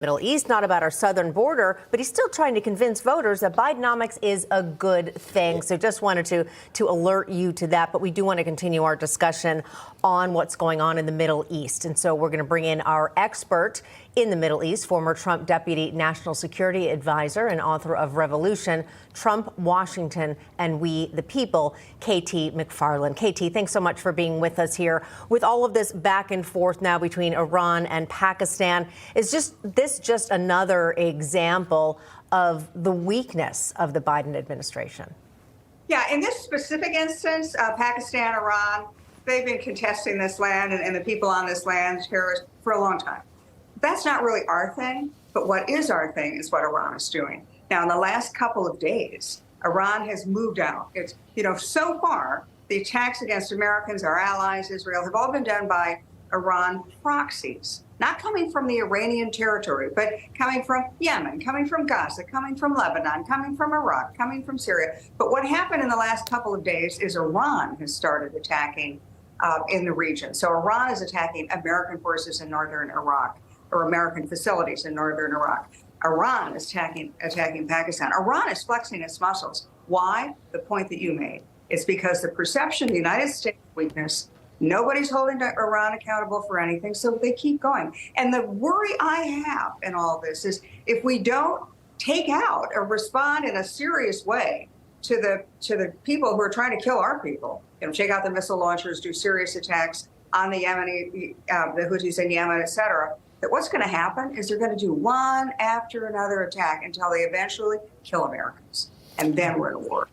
Middle East, not about our southern border, but he's still trying to convince voters that Bidenomics is a good thing. So just wanted to alert you to that. But we do want to continue our discussion on what's going on in the Middle East. And so we're going to bring in our expert in the Middle East, former Trump Deputy National Security Advisor and author of Revolution, Trump, Washington, and We the People, KT McFarland. KT, thanks so much for being with us here. With all of this back and forth now between Iran and Pakistan, is this just another example of the weakness of the Biden administration? Yeah, in this specific instance, Pakistan, Iran, they've been contesting this land and the people on this land, terrorists, for a long time. That's not really our thing, but what is our thing is what Iran is doing. Now, in the last couple of days, Iran has moved out. It's, so far, the attacks against Americans, our allies, Israel, have all been done by Iran proxies, not coming from the Iranian territory, but coming from Yemen, coming from Gaza, coming from Lebanon, coming from Iraq, coming from Syria. But what happened in the last couple of days is Iran has started attacking in the region. So Iran is attacking American forces in northern Iraq, or American facilities in northern Iraq. Iran is attacking Pakistan. Iran is flexing its muscles. Why? The point that you made. It's because the perception of the United States weakness, nobody's holding Iran accountable for anything, so they keep going. And the worry I have in all this is if we don't take out or respond in a serious way to the people who are trying to kill our people, take out the missile launchers, do serious attacks on the Yemeni, the Houthis in Yemen, et cetera, that what's going to happen is they're going to do one after another attack until they eventually kill Americans. And then we're in a war.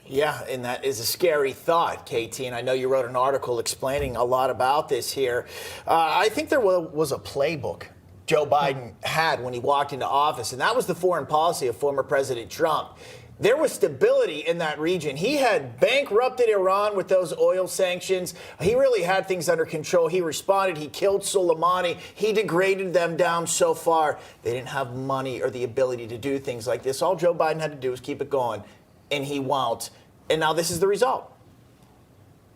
Yeah, and that is a scary thought, KT, and I know you wrote an article explaining a lot about this here. I think there was a playbook Joe Biden had when he walked into office, and that was the foreign policy of former President Trump. There was stability in that region. He had bankrupted Iran with those oil sanctions. He really had things under control. He responded. He killed Soleimani. He degraded them down so far. They didn't have money or the ability to do things like this. All Joe Biden had to do was keep it going, and he won't. And now this is the result.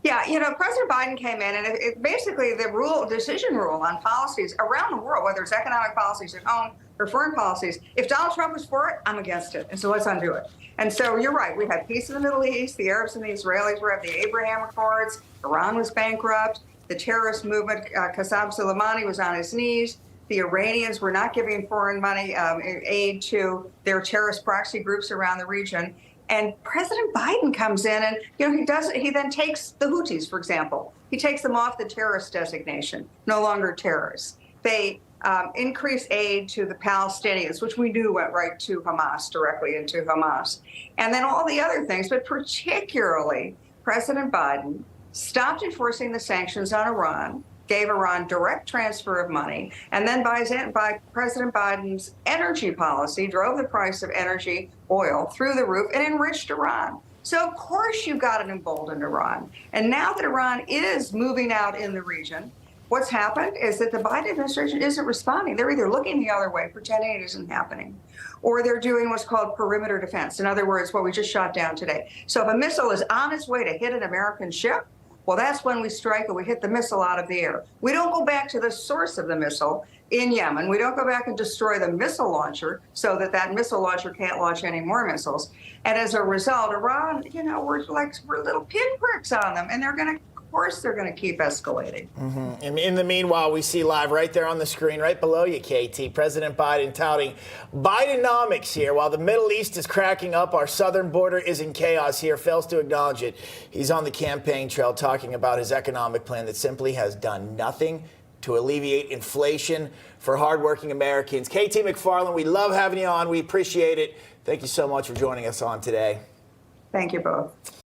Yeah, President Biden came in, and it basically the decision rule on policies around the world, whether it's economic policies at home or foreign policies, if Donald Trump was for it, I'm against it. And so let's undo it. And so you're right. We had peace in the Middle East. The Arabs and the Israelis were at the Abraham Accords. Iran was bankrupt. The terrorist movement, Qasem Soleimani, was on his knees. The Iranians were not giving foreign money aid to their terrorist proxy groups around the region. And President Biden comes in and, he then takes the Houthis, for example. He takes them off the terrorist designation, no longer terrorists. They increase aid to the Palestinians, which we knew went right to Hamas, directly into Hamas. And then all the other things, but particularly President Biden stopped enforcing the sanctions on Iran, gave Iran direct transfer of money, and then by President Biden's energy policy, drove the price of energy, oil, through the roof and enriched Iran. So, of course, you've got an emboldened Iran. And now that Iran is moving out in the region, what's happened is that the Biden administration isn't responding. They're either looking the other way, pretending it isn't happening, or they're doing what's called perimeter defense. In other words, what we just shot down today. So if a missile is on its way to hit an American ship, well, that's when we strike and we hit the missile out of the air. We don't go back to the source of the missile in Yemen. We don't go back and destroy the missile launcher so that missile launcher can't launch any more missiles. And as a result, Iran, we're little pinpricks on them, and of course they're going to keep escalating. Mm-hmm. And in the meanwhile, we see live right there on the screen, right below you, KT, President Biden touting Bidenomics here. While the Middle East is cracking up, our southern border is in chaos here, fails to acknowledge it. He's on the campaign trail talking about his economic plan that simply has done nothing to alleviate inflation for hardworking Americans. KT McFarland, we love having you on. We appreciate it. Thank you so much for joining us on today. Thank you both.